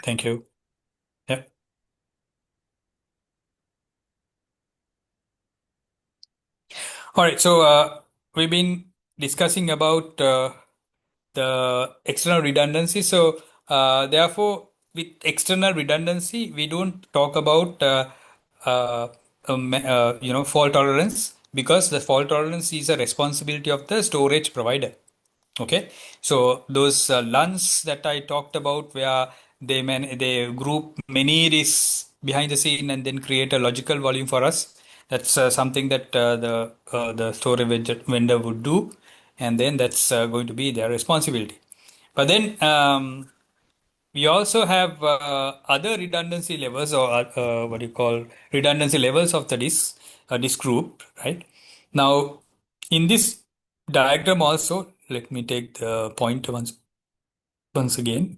Thank you. Yeah. All right. So we've been discussing about the external redundancy. So therefore, with external redundancy, we don't talk about uh, fault tolerance, because the fault tolerance is a responsibility of the storage provider. Okay, so those LUNs that I talked about, where they group many risks behind the scene and then create a logical volume for us. That's something that the storage vendor would do, and then that's going to be their responsibility. But then we also have other redundancy levels, or what do you call redundancy levels of the disk group, right? Now, in this diagram also, let me take the point once again.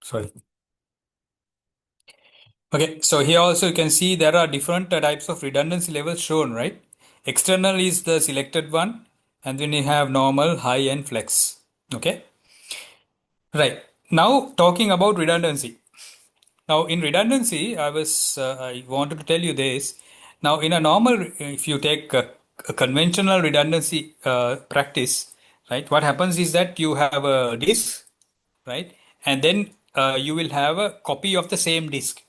Sorry. Okay, so here also you can see there are different types of redundancy levels shown, right? External is the selected one, and then you have normal, high, and flex. Okay, right. Now talking about redundancy. Now, in redundancy, I wanted to tell you this. Now, in a normal, if you take a conventional redundancy practice, right, what happens is that you have a disk, right, and then you will have a copy of the same disk,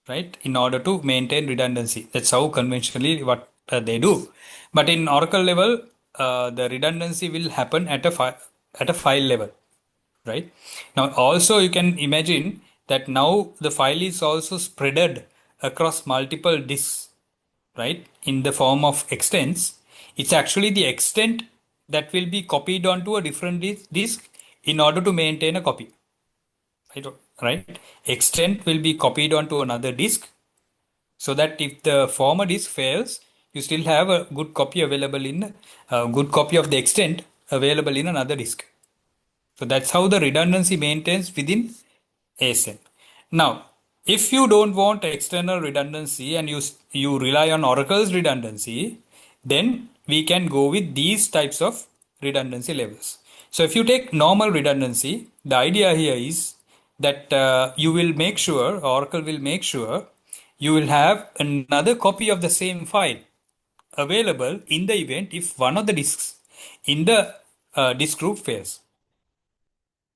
right, in order to maintain redundancy. That's how conventionally what they do. But in Oracle level, the redundancy will happen at a file level, right? Now, also you can imagine that now the file is also spreaded across multiple disks, right? In the form of extents. It's actually the extent that will be copied onto a different disk in order to maintain a copy, right? Right? Extent will be copied onto another disk, so that if the former disk fails, you still have a good copy available in a good copy of the extent available in another disk. So that's how the redundancy maintains within ASM. Now, if you don't want external redundancy and you rely on Oracle's redundancy, then we can go with these types of redundancy levels. So if you take normal redundancy, the idea here is that you will make sure, Oracle will make sure, you will have another copy of the same file available in the event if one of the disks in the disk group fails,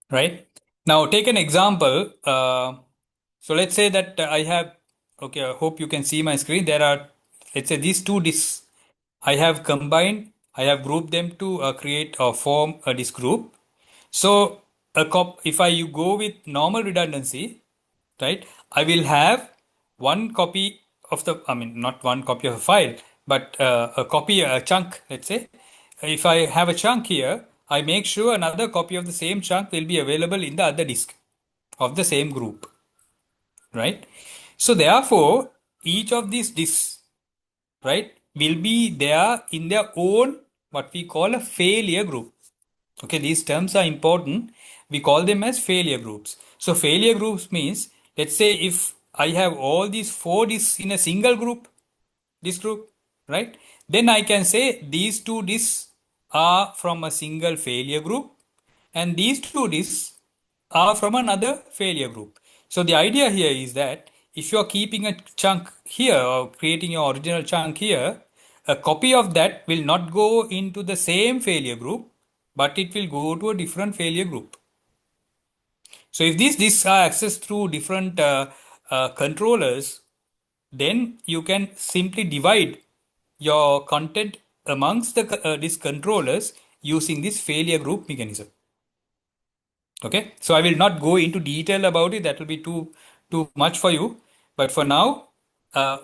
right? Now, take an example. So let's say that I have, okay, I hope you can see my screen. There are, let's say, these two disks I have combined, I have grouped them to create or form a disk group. So, if I you go with normal redundancy, right, I will have one copy of the, I mean, not one copy of a file, but a copy, a chunk, let's say. If I have a chunk here, I make sure another copy of the same chunk will be available in the other disk of the same group, right? So therefore, each of these disks, right, will be there in their own what we call a failure group. Okay, these terms are important. We call them as failure groups. So failure groups means, let's say if I have all these four disks in a single group, this group, right? Then I can say these two disks are from a single failure group, and these two disks are from another failure group. So the idea here is that if you are keeping a chunk here or creating your original chunk here, a copy of that will not go into the same failure group, but it will go to a different failure group. So if these disks are accessed through different controllers, then you can simply divide your content amongst these controllers using this failure group mechanism. Okay, so I will not go into detail about it. That will be too much for you. But for now,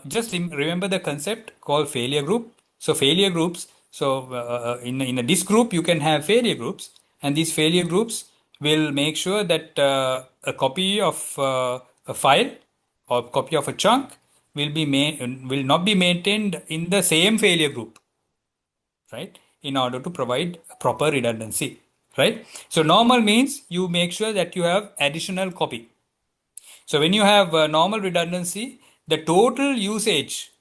just remember the concept called failure group. So failure groups. So in a disk group, you can have failure groups, and these failure groups will make sure that a copy of a file or copy of a chunk will not be maintained in the same failure group, right? In order to provide proper redundancy, right? So normal means you make sure that you have additional copy. So when you have normal redundancy, the total usage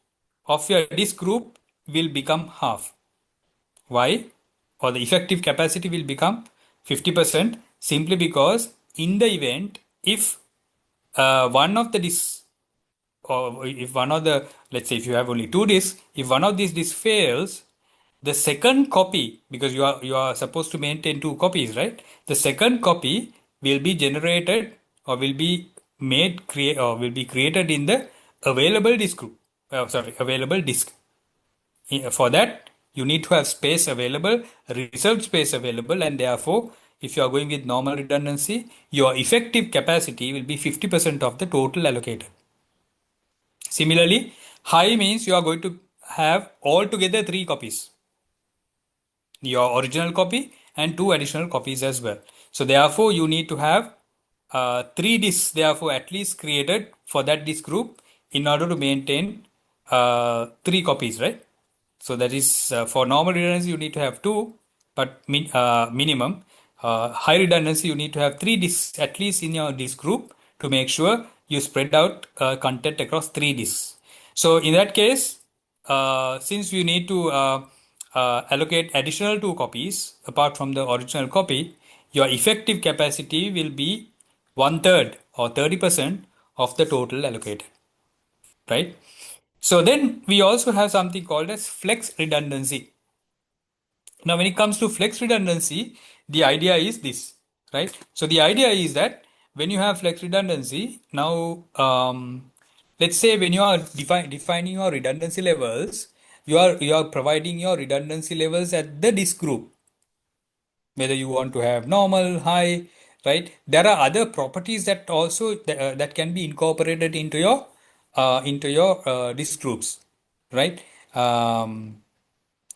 of your disk group will become half. Why? Or the effective capacity will become 50%, simply because in the event if one of the disks, or if one of the, let's say if you have only two disks, if one of these disks fails, the second copy, because you are supposed to maintain two copies, right? The second copy will be generated or will be made create or will be created in the available disk group. Available disk. For that, you need to have space available, reserved space available, and therefore, if you are going with normal redundancy, your effective capacity will be 50% of the total allocated. Similarly, high means you are going to have altogether three copies, your original copy and two additional copies as well. So therefore, you need to have three disks, therefore at least created for that disk group in order to maintain three copies, right? So that is for normal redundancy, you need to have two, but minimum. High redundancy, you need to have three disks at least in your disk group to make sure you spread out content across three disks. So in that case, since you need to allocate additional two copies apart from the original copy, your effective capacity will be one third or 30% of the total allocated, right? So then we also have something called as flex redundancy. Now, when it comes to flex redundancy, the idea is this, right? So the idea is that when you have flex redundancy, now let's say when you are defining your redundancy levels, you are providing your redundancy levels at the disk group, whether you want to have normal, high, right? There are other properties that also that can be incorporated into your disk groups, right?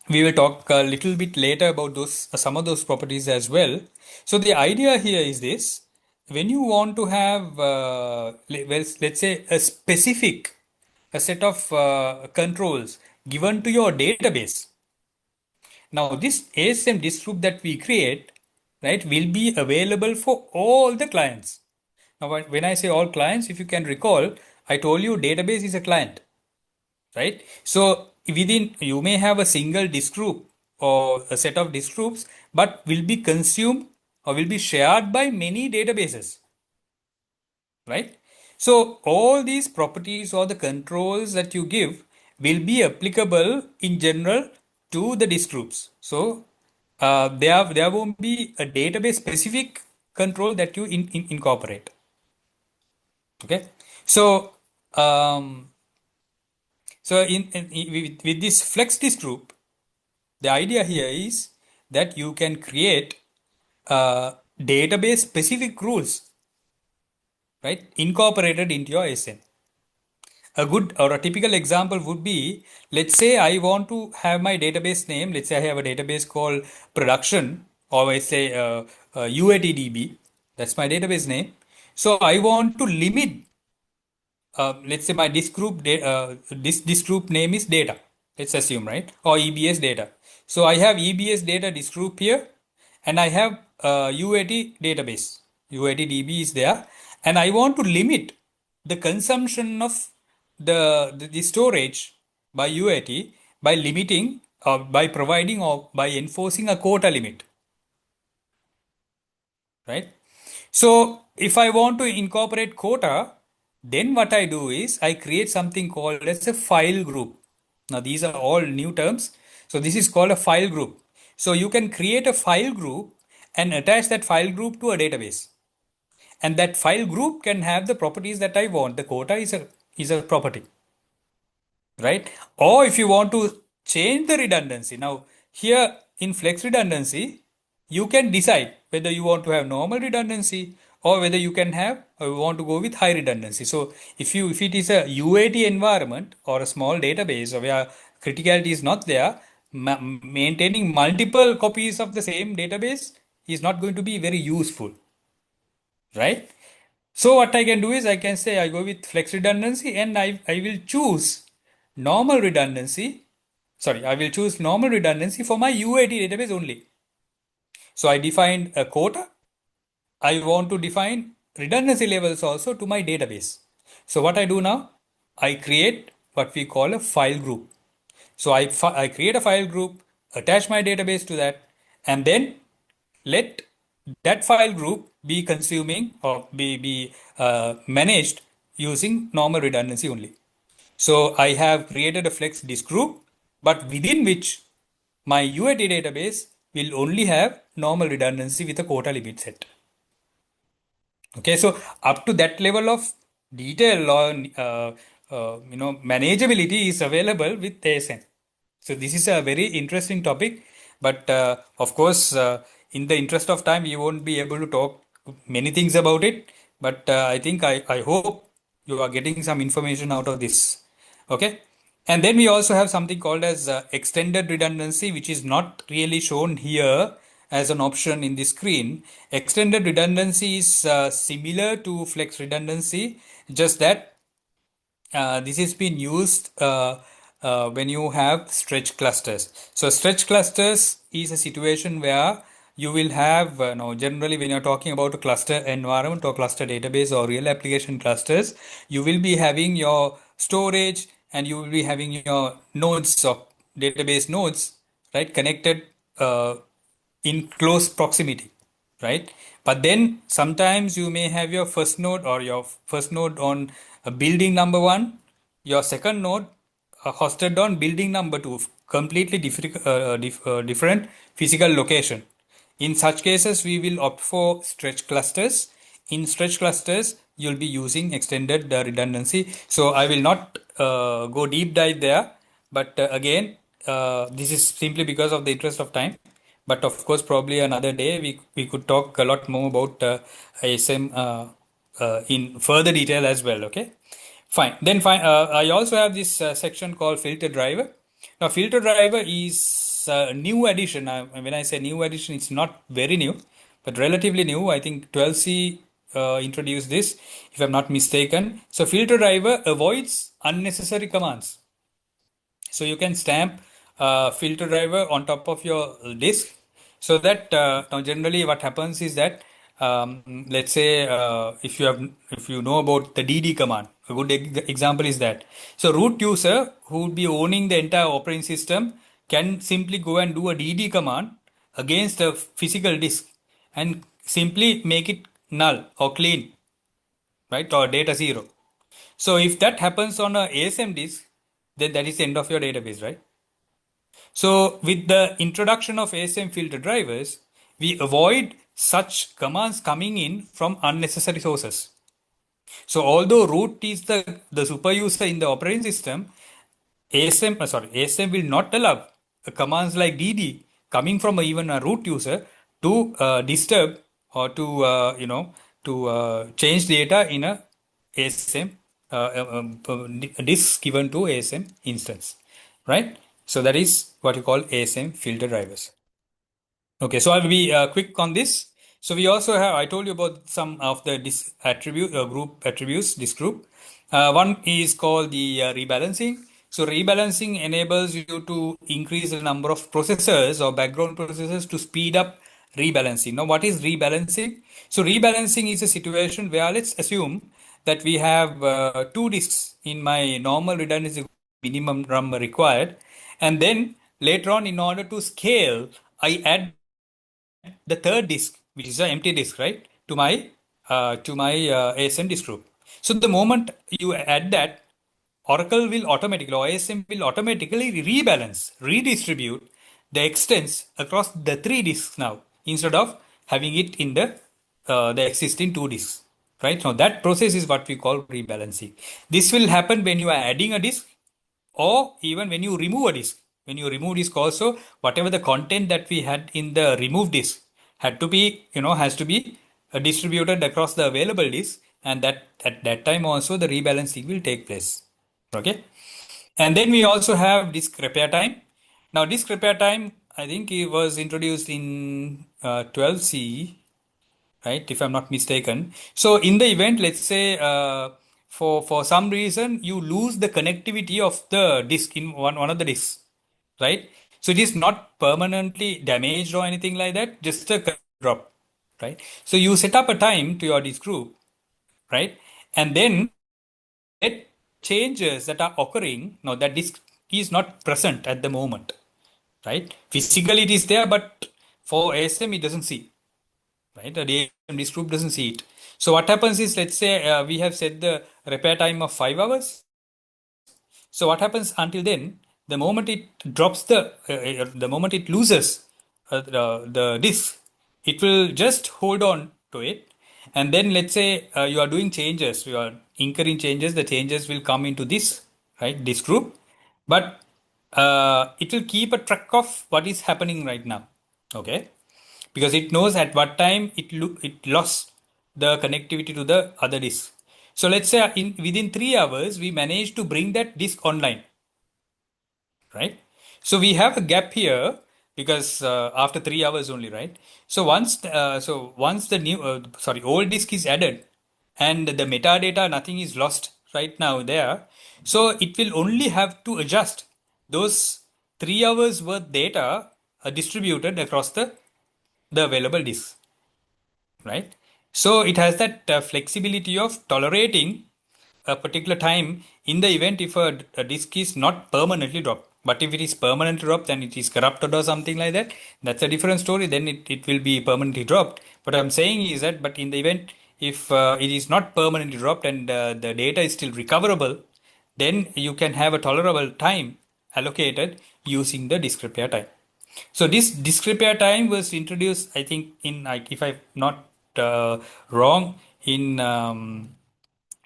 We will talk a little bit later about those some of those properties as well. So the idea here is this: when you want to have, let's say, a set of controls given to your database. Now, this ASM disk group that we create, right, will be available for all the clients. Now, when I say all clients, if you can recall, I told you database is a client, right? So within, you may have a single disk group or a set of disk groups, but will be consumed or will be shared by many databases, right? So all these properties or the controls that you give will be applicable in general to the disk groups. So there won't be a database specific control that you incorporate. Okay. So with this flex disk group, the idea here is that you can create database specific rules, right, incorporated into your SN. A good or a typical example would be, let's say I want to have my database name. Let's say I have a database called production, or let's say UATDB. That's my database name. So I want to limit, let's say my disk group name is data. Let's assume, right, or EBS data. So I have EBS data disk group here, and I have UAT database. UATDB is there, and I want to limit the consumption of the storage by UAT by limiting, by providing, or by enforcing a quota limit, right? So if I want to incorporate quota, then what I do is I create something called as a file group. Now these are all new terms. So this is called a file group. So you can create a file group and attach that file group to a database. And that file group can have the properties that I want. The quota is a property, right? Or if you want to change the redundancy. Now here in flex redundancy, you can decide whether you want to have normal redundancy or whether you can have or you want to go with high redundancy. So if it is a UAT environment or a small database where criticality is not there, maintaining multiple copies of the same database is not going to be very useful, right? So what I can do is I can say I go with flex redundancy, and I will choose normal redundancy. Sorry, I will choose normal redundancy for my UAT database only. So I defined a quota. I want to define redundancy levels also to my database. So what I do now, I create what we call a file group. So I create a file group, attach my database to that, and then let that file group be consuming or be managed using normal redundancy only. So I have created a flex disk group, but within which my UAT database will only have normal redundancy with a quota limit set. Okay, so up to that level of detail or manageability is available with ASM. So this is a very interesting topic, but of course, in the interest of time, we won't be able to talk many things about it. But I think I hope you are getting some information out of this. Okay. And then we also have something called as extended redundancy, which is not really shown here as an option in the screen. Extended redundancy is similar to flex redundancy, just that this has been used when you have stretch clusters. So stretch clusters is a situation where you will have, generally when you're talking about a cluster environment or cluster database or real application clusters, you will be having your storage and you will be having your nodes of database nodes, right, connected in close proximity, right? But then sometimes you may have your first node or your first node on a building number one, your second node hosted on building number two, completely different physical location. In such cases, we will opt for stretch clusters. In stretch clusters, you'll be using extended redundancy. So I will not go deep dive there, but again, this is simply because of the interest of time. But of course, probably another day we could talk a lot more about ASM in further detail as well. Okay, fine. Then fine. I also have this section called filter driver. Now, filter driver is a new addition. When I say new addition, it's not very new, but relatively new. I think 12C introduced this, if I'm not mistaken. So filter driver avoids unnecessary commands. So you can stamp filter driver on top of your disk, so that now generally what happens is that let's say if you know about the DD command, a good example is that. So root user who would be owning the entire operating system can simply go and do a DD command against a physical disk and simply make it null or clean, right, or data zero. So if that happens on a ASM disk, then that is the end of your database, right? So with the introduction of ASM filter drivers, we avoid such commands coming in from unnecessary sources. So although root is the super user in the operating system, ASM will not allow commands like DD coming from even a root user to disturb or to change data in a ASM disk given to ASM instance, right? So that is what you call ASM filter drivers. Okay, so I'll be quick on this. So we also have, I told you about some of the group attributes, this group. One is called the rebalancing. So rebalancing enables you to increase the number of processors or background processors to speed up rebalancing. Now, what is rebalancing? So rebalancing is a situation where let's assume that we have two disks in my normal redundancy minimum number required, and then later on, in order to scale, I add the third disk, which is an empty disk, right, to my ASM disk group. So the moment you add that, Oracle will automatically, or ASM will automatically rebalance, redistribute the extents across the three disks now, instead of having it in the existing two disks. Right now, that process is what we call rebalancing. This will happen when you are adding a disk, or even when you remove a disk. When you remove disk also, whatever the content that we had in the removed disk had to be, has to be distributed across the available disk, and that at that time also the rebalancing will take place. Okay. And then we also have disk repair time. Now, disk repair time, I think it was introduced in 12C, right? If I'm not mistaken. So in the event, let's say for some reason you lose the connectivity of the disk in one of the disks, right? So it is not permanently damaged or anything like that, just a drop, right? So you set up a time to your disk group, right? And then let changes that are occurring. Now that disk is not present at the moment, right? Physically it is there, but for ASM it doesn't see. right? The ASM disk group doesn't see it. So what happens is, let's say we have set the repair time of 5 hours. So what happens until then? The moment it drops the moment it loses the disk, it will just hold on to it, and then let's say you are doing changes, you are incurring changes. The changes will come into this right disk group, but it will keep a track of what is happening right now. Okay, because it knows at what time it lost the connectivity to the other disk. So let's say within 3 hours we managed to bring that disk online, right? So we have a gap here because after 3 hours only, right? So once the old disk is added and the metadata nothing is lost right now there, so it will only have to adjust those 3 hours worth data distributed across the available disks, right? So it has that flexibility of tolerating a particular time in the event if a disk is not permanently dropped. But if it is permanently dropped, then it is corrupted or something like that. That's a different story. Then it will be permanently dropped. What I'm saying is that, but in the event if it is not permanently dropped and the data is still recoverable, then you can have a tolerable time allocated using the disk repair time. So this disk repair time was introduced, I think, in like if I'm not wrong, in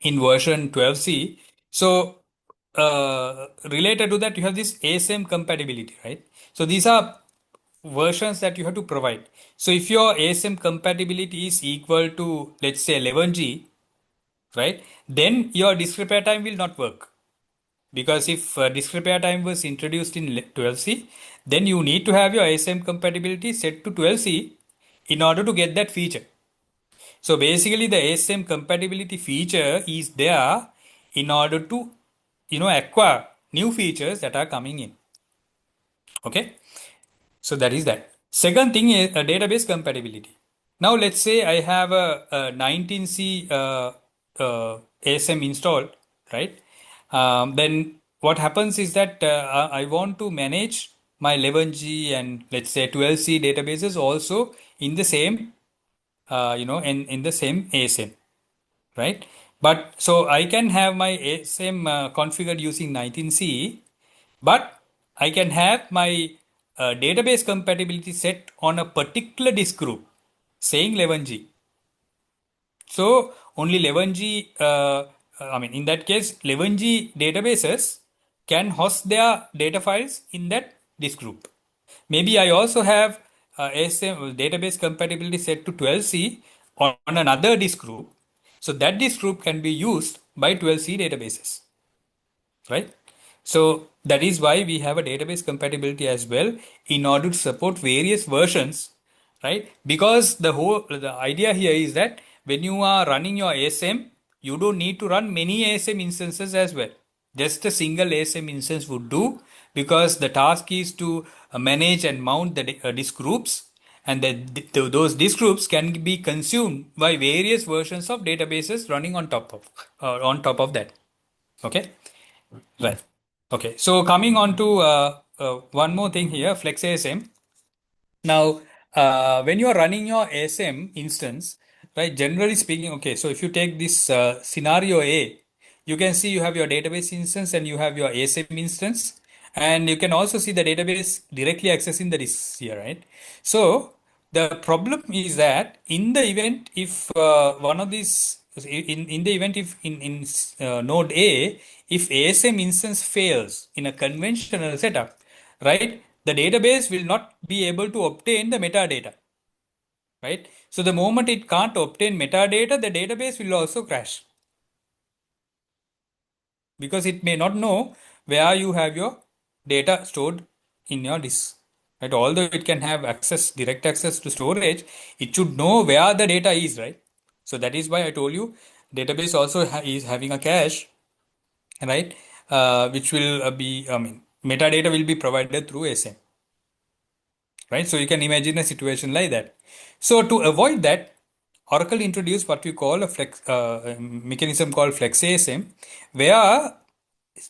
version 12C. So related to that, you have this ASM compatibility, right? So these are versions that you have to provide. So if your ASM compatibility is equal to, let's say, 11G, right, then your disk repair time will not work. Because if disk repair time was introduced in 12C, then you need to have your ASM compatibility set to 12C in order to get that feature. So basically, the ASM compatibility feature is there in order to, acquire new features that are coming in. Okay, so that is that. Second thing is database compatibility. Now let's say I have a 19C ASM installed, right? Then what happens is that I want to manage my 11G and let's say 12C databases also in the same, in the same ASM, right? But so I can have my ASM configured using 19C, but I can have my database compatibility set on a particular disk group saying 11G. So only 11G, in that case, 11G databases can host their data files in that disk group. Maybe I also have ASM database compatibility set to 12C on another disk group. So that disk group can be used by 12C databases, right? So that is why we have a database compatibility as well in order to support various versions, right? Because the idea here is that when you are running your ASM, you don't need to run many ASM instances as well. Just a single ASM instance would do because the task is to manage and mount the disk groups, and those disk groups can be consumed by various versions of databases running on top of that. Okay. Right. Okay. So coming on to one more thing here, Flex ASM. Now, when you are running your ASM instance, right, generally speaking, okay, so if you take this scenario A, you can see you have your database instance and you have your ASM instance, and you can also see the database directly accessing the disks here, right? So the problem is that in the event if one of these in the event if in node A, if ASM instance fails in a conventional setup, right, the database will not be able to obtain the metadata, right? So the moment it can't obtain metadata, the database will also crash because it may not know where you have your data stored in your disk. Right? Although it can have direct access to storage, it should know where the data is, right? So that is why I told you database also is having a cache, right? Which will metadata will be provided through SM, right? So you can imagine a situation like that. So to avoid that, Oracle introduced what we call a mechanism called flex ASM, where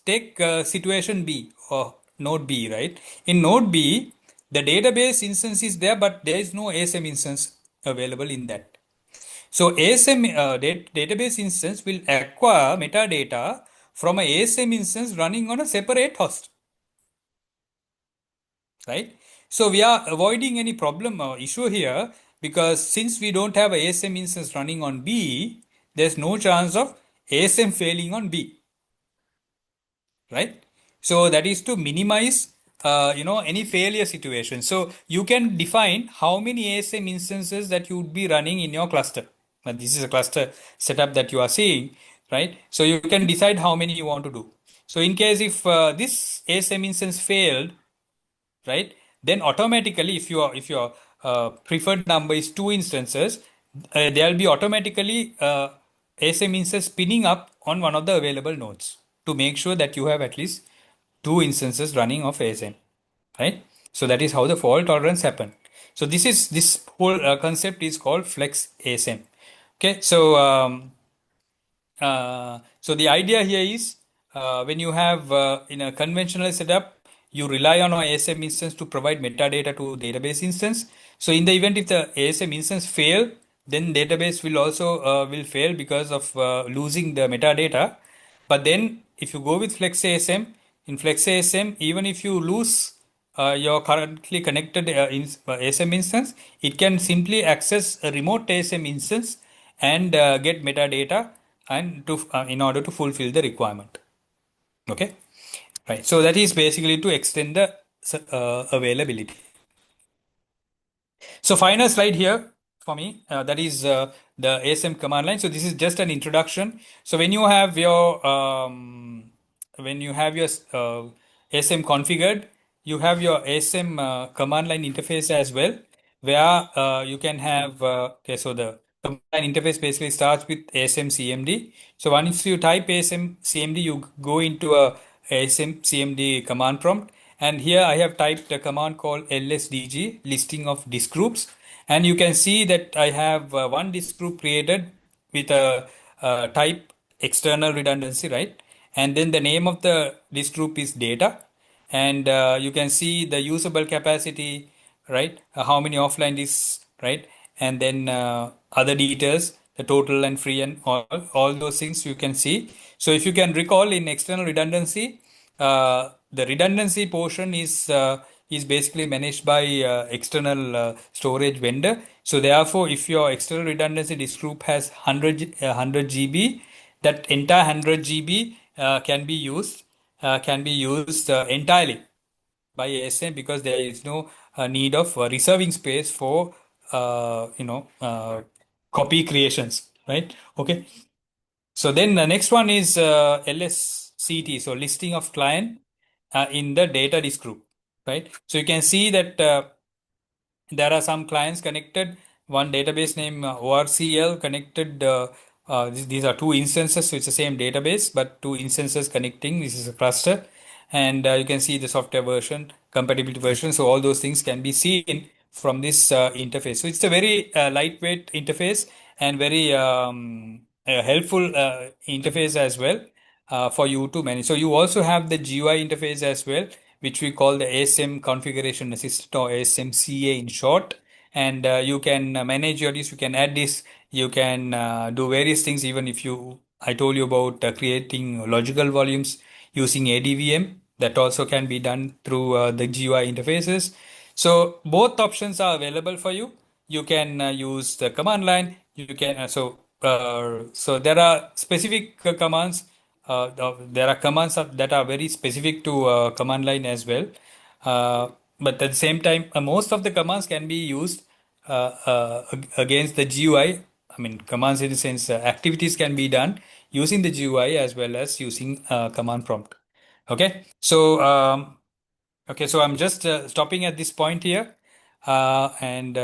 take situation B or node B, right? In node B, the database instance is there, but there is no ASM instance available in that. So ASM database instance will acquire metadata from a ASM instance running on a separate host, right? So we are avoiding any problem or issue here, because since we don't have a ASM instance running on B, there's no chance of ASM failing on B, right? So that is to minimize any failure situation. So you can define how many ASM instances that you would be running in your cluster. Now this is a cluster setup that you are seeing, right? So you can decide how many you want to do. So in case if this ASM instance failed, right, then automatically if your preferred number is two instances, there will be automatically ASM instance spinning up on one of the available nodes to make sure that you have at least two instances running of ASM, right? So that is how the fault tolerance happen. So this whole concept is called flex ASM. Okay, so the idea here is, when you have in a conventional setup, you rely on an ASM instance to provide metadata to database instance. So in the event if the ASM instance fail, then database will also will fail because of losing the metadata. But then if you go with Flex ASM, in Flex ASM, even if you lose your currently connected ASM instance, it can simply access a remote ASM instance and get metadata and to in order to fulfill the requirement. Okay, right. So that is basically to extend the availability. So final slide here for me, that is the ASM command line. So this is just an introduction. So when you have your ASM configured, you have your ASM command line interface as well, where you can have okay. So the command line interface basically starts with ASM CMD. So once you type ASM CMD, you go into a ASM CMD command prompt. And here I have typed a command called lsdg, listing of disk groups. And you can see that I have one disk group created with a type external redundancy, right? And then the name of the disk group is data. And you can see the usable capacity, right? How many offline disks, right? And then other details, the total and free and all those things you can see. So if you can recall, in external redundancy, the redundancy portion is basically managed by external storage vendor. So therefore, if your external redundancy disk group has 100 GB, that entire 100 GB can be used entirely by ASM, because there is no need of reserving space for copy creations, right? Okay. So then the next one is LSCT, so listing of client in the data disk group, right? So you can see that there are some clients connected, one database name ORCL connected. These are two instances, so it's the same database, but two instances connecting. This is a cluster. And you can see the software version, compatibility version. So all those things can be seen from this interface. So it's a very lightweight interface and very helpful interface as well for you to manage. So you also have the GUI interface as well, which we call the ASM configuration assistant, or ASMCA in short. And you can manage your list, you can add this, you can do various things. Even if I told you about creating logical volumes using ADVM, that also can be done through the GUI interfaces. So both options are available for you. You can use the command line. You can so there are specific commands. There are commands that are very specific to command line as well. But at the same time, most of the commands can be used against the GUI. I mean, commands in the sense activities can be done using the GUI as well as using command prompt. Okay, so I'm just stopping at this point here and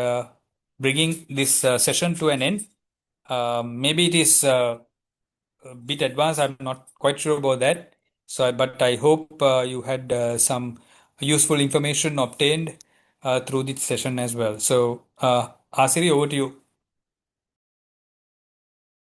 bringing this session to an end. Maybe it is a bit advanced. I'm not quite sure about that. So, but I hope you had some useful information obtained through this session as well. So, Asiri, over to you.